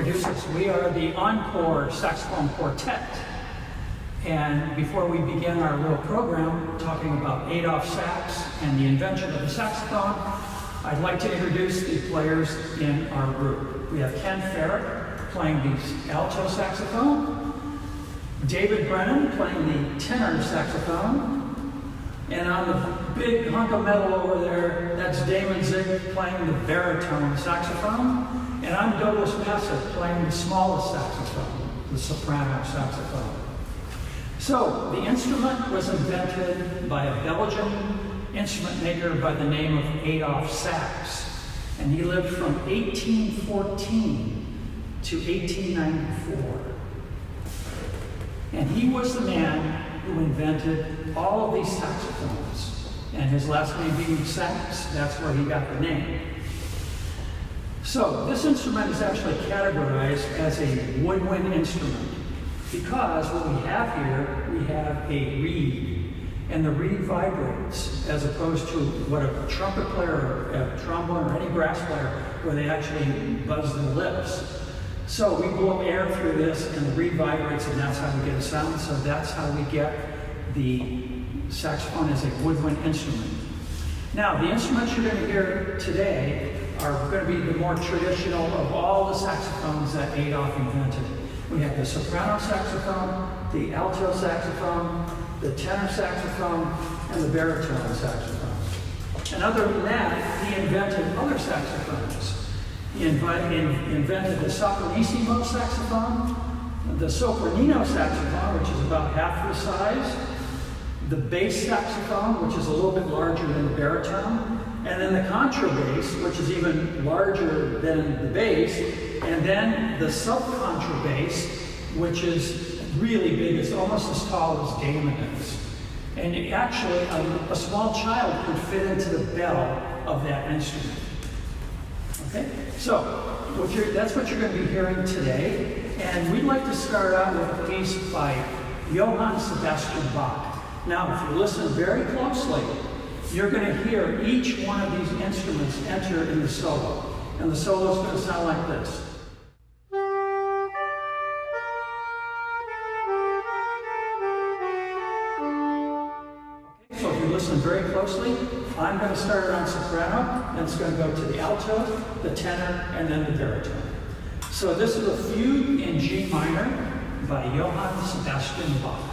introduce us. We are the Encore Saxophone Quartet. And before we begin our real program, talking about Adolph sax and the invention of the saxophone, I'd like to introduce the players in our group. We have Ken Farrick playing the alto saxophone, David Brennan playing the tenor saxophone, and on the big hunk of metal over there, that's Damon Zig playing the baritone saxophone, and I'm Douglas Bassett playing the smallest saxophone, the soprano saxophone. So, the instrument was invented by a Belgian instrument maker by the name of Adolph Sax, and he lived from 1814 to 1894. And he was the man who invented all of these saxophones. And his last name being Sax, that's where he got the name. So, this instrument is actually categorized as a woodwind instrument because what we have here, we have a reed, and the reed vibrates as opposed to what a trumpet player or a trombone or any brass player where they actually buzz their lips. So we blow air through this and the reed vibrates, and that's how we get a sound. So that's how we get the saxophone as a woodwind instrument. Now, the instruments you're going to hear today are going to be the more traditional of all the saxophones that Adolph invented. We have the soprano saxophone, the alto saxophone, the tenor saxophone, and the baritone saxophone. And other than that, he invented other saxophones. He invented the sopranissimo saxophone, the sopranino saxophone, which is about half the size, the bass saxophone, which is a little bit larger than the baritone, and then the contrabass, which is even larger than the bass, and then the subcontrabass, which is really big. It's almost as tall as Damon is. And actually, a small child could fit into the bell of that instrument. Okay, so that's what you're going to be hearing today. And we'd like to start out with a piece by Johann Sebastian Bach. Now, if you listen very closely, you're going to hear each one of these instruments enter in the solo. And the solo is going to sound like this. So if you listen very closely, I'm going to start it on soprano, and it's going to go to the alto, the tenor, and then the baritone. So this is a fugue in G minor by Johann Sebastian Bach.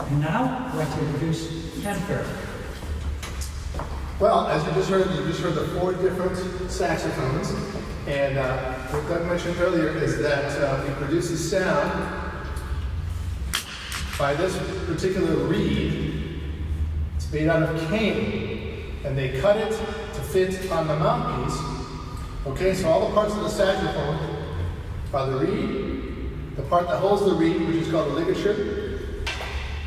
And now, I'd like to introduce Ken Farrell. Well, as you just heard the 4 different saxophones. And what Doug mentioned earlier is that we produce a sound by this particular reed. It's made out of cane, and they cut it to fit on the mouthpiece. Okay, so all the parts of the saxophone are the reed, the part that holds the reed, which is called the ligature,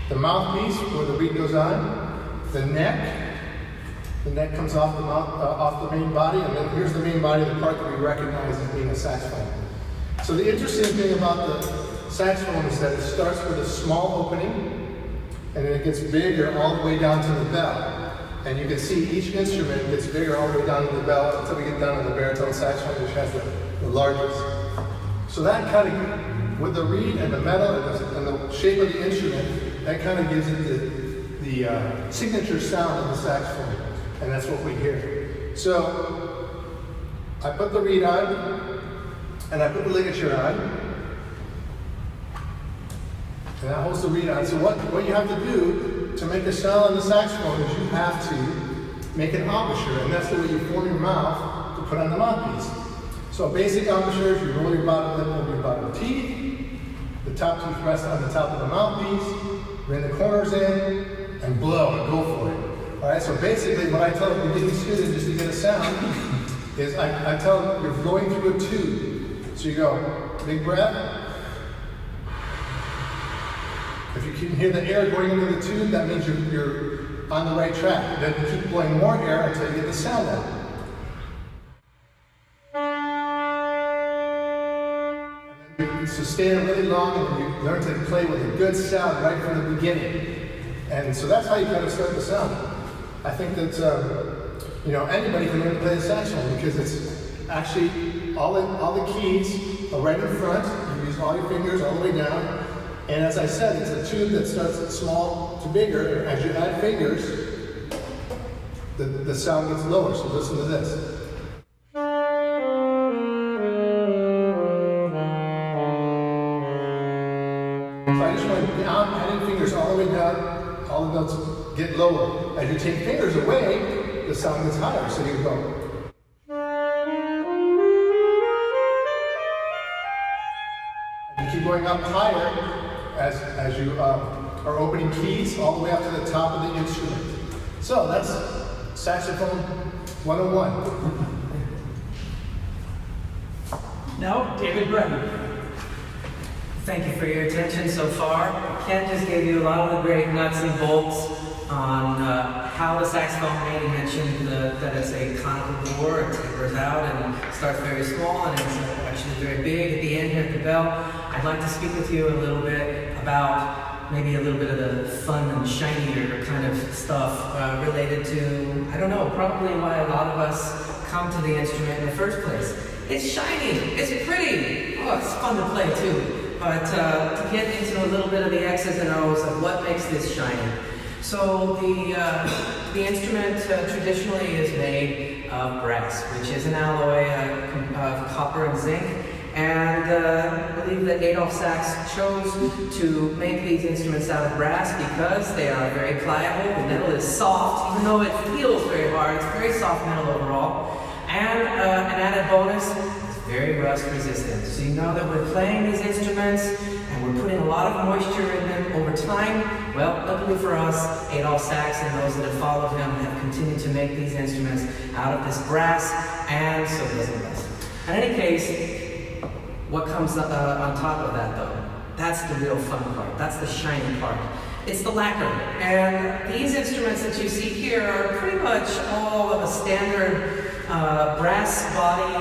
the mouthpiece where the reed goes on, the neck. The neck comes off the mouth, off the main body, and then here's the main body, the part that we recognize as being a saxophone. So the interesting thing about the saxophone is that it starts with a small opening, and then it gets bigger all the way down to the bell. And you can see each instrument gets bigger all the way down to the bell until we get down to the baritone saxophone, which has the largest. So that kind of, with the reed and the metal and the shape of the instrument, that kind of gives it the signature sound of the saxophone. And that's what we hear. So I put the reed on, and I put the ligature on, and that holds the reed on. So what you have to do to make a sound on the saxophone is you have to make an embouchure, and that's the way you form your mouth to put on the mouthpiece. So a basic embouchure is you roll your bottom lip over your bottom teeth, the top teeth rest on the top of the mouthpiece, bring the corners in, and blow and go for it. All right, so basically what I tell the beginning student just to get a sound is I tell them you're blowing through a tube. So you go, big breath. If you can hear the air going into the tube, that means you're on the right track. Then you keep blowing more air until you get the sound out. And then you sustain it really long, and you learn to play with a good sound right from the beginning. And so that's how you kind of start the sound. I think that anybody can learn to play the saxophone because it's actually all the keys are right in front. You use all your fingers all the way down. And as I said, it's a tube that starts at small to bigger. As you add fingers, the sound gets lower. So listen to this. So I just went down, adding fingers all the way down. All the notes get lower. As you take fingers away, the sound gets higher. So you go. And you keep going up higher as you are opening keys all the way up to the top of the instrument. So that's saxophone 101. Now, David Brennan. Thank you for your attention so far. Ken just gave you a lot of the great nuts and bolts on how the saxophone made. He mentioned that it's a conical bore, it tapers out and starts very small and it's actually very big at the end here at the bell. I'd like to speak with you a little bit about maybe a little bit of the fun and shinier kind of stuff related to, I don't know, probably why a lot of us come to the instrument in the first place. It's shiny, it's pretty, oh, it's fun to play too. But to get into a little bit of the X's and O's of what makes this shiny. So the instrument traditionally is made of brass, which is an alloy of copper and zinc. And I believe that Adolf Sax chose to make these instruments out of brass because they are very pliable. The metal is soft, even though it feels very hard. It's very soft metal overall. And an added bonus, very rust resistant. So you know that we're playing these instruments and we're putting a lot of moisture in them over time. Well, luckily for us, Adolf Sax and those that have followed him have continued to make these instruments out of this brass, and so does the rest. In any case, what comes on top of that though? That's the real fun part. That's the shiny part. It's the lacquer. And these instruments that you see here are pretty much all of a standard brass body.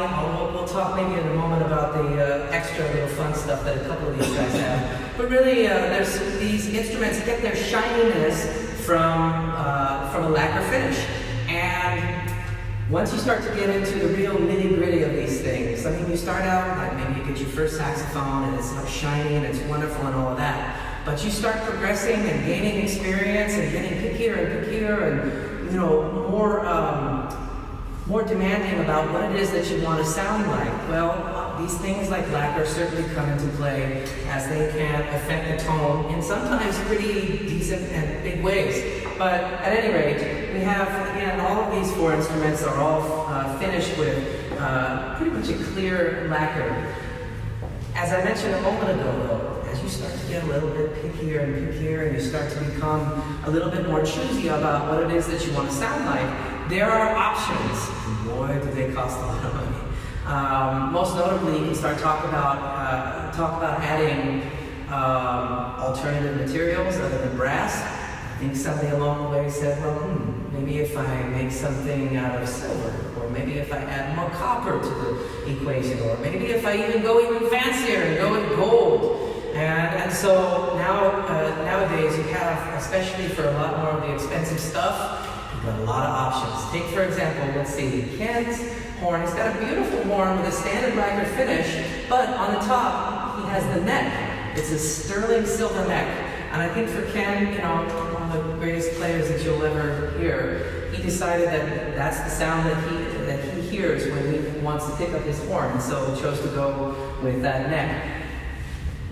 We'll talk maybe in a moment about the extra little fun stuff that a couple of these guys have. But really, there's these instruments get their shininess from a lacquer finish. And once you start to get into the real nitty-gritty of these things, I mean, you start out, like maybe you get your first saxophone and it's shiny and it's wonderful and all of that. But you start progressing and gaining experience and getting pickier and more demanding about what it is that you want to sound like. Well, these things like lacquer certainly come into play as they can affect the tone in sometimes pretty decent and big ways. But at any rate, we have, again, all of these four instruments are all finished with pretty much a clear lacquer. As I mentioned a moment ago, though, as you start to get a little bit pickier and pickier, and you start to become a little bit more choosy about what it is that you want to sound like, there are options. Boy, do they cost a lot of money. Most notably, you can start talk about adding alternative materials other than brass. I think somebody along the way said, well, maybe if I make something out of silver, or maybe if I add more copper to the equation, or maybe if I even go even fancier and go with gold. And so nowadays you have, especially for a lot more of the expensive stuff, you've got a lot of options. Take, for example, let's see, Ken's horn. He's got a beautiful horn with a standard lacquer finish, but on the top, he has the neck. It's a sterling silver neck. And I think for Ken, one of the greatest players that you'll ever hear, he decided that that's the sound that he hears when he wants to pick up his horn, and so he chose to go with that neck.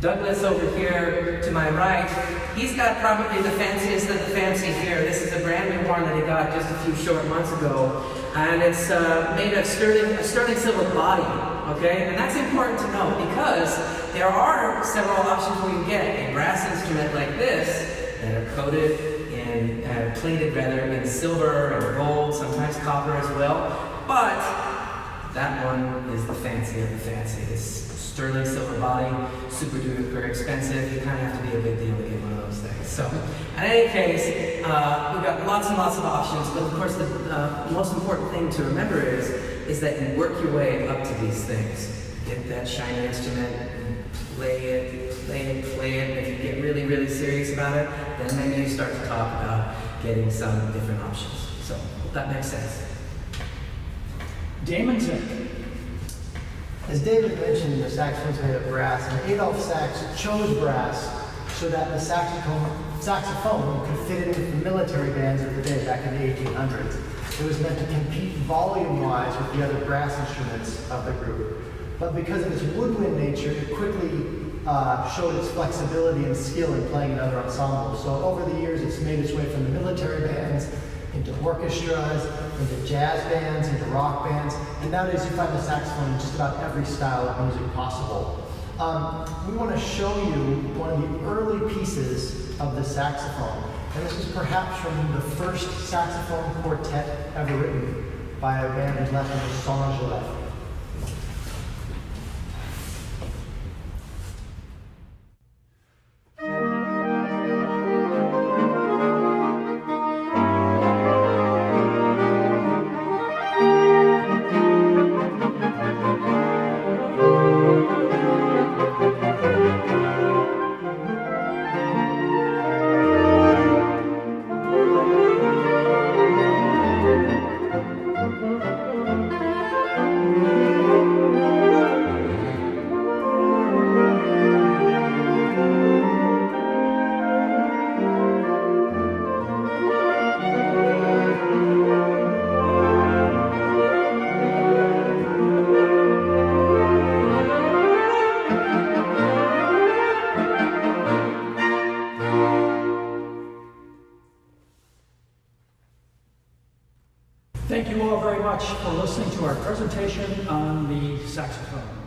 Douglas over here to my right, he's got probably the fanciest of the fancy here. This is a brand new horn that he got just a few short months ago, and it's made of a sterling silver body, okay? And that's important to know because there are several options where you get a brass instrument like this that are coated in, plated rather, in silver and gold, sometimes copper as well, but that one is the fancy of the fancy. It's sterling silver body, super duper expensive. You kind of have to be a big deal to get one of those things. So, in any case, we've got lots and lots of options, but of course the most important thing to remember is that you work your way up to these things. Get that shiny instrument, play it. If you get really, really serious about it, then maybe you start to talk about getting some different options. So, hope that makes sense. Damon Zick. As David mentioned, the saxophone's made of brass, and Adolf Sax chose brass so that the saxophone could fit in with the military bands of the day back in the 1800s. It was meant to compete volume-wise with the other brass instruments of the group. But because of its woodwind nature, it quickly showed its flexibility and skill in playing in other ensembles. So over the years, it's made its way from the military bands into orchestras, into jazz bands, into rock bands, and nowadays you find the saxophone in just about every style of music possible. We want to show you one of the early pieces of the saxophone, and this is perhaps from the first saxophone quartet ever written by a band whose last name is Saint-Gelais. Thank you all very much for listening to our presentation on the saxophone.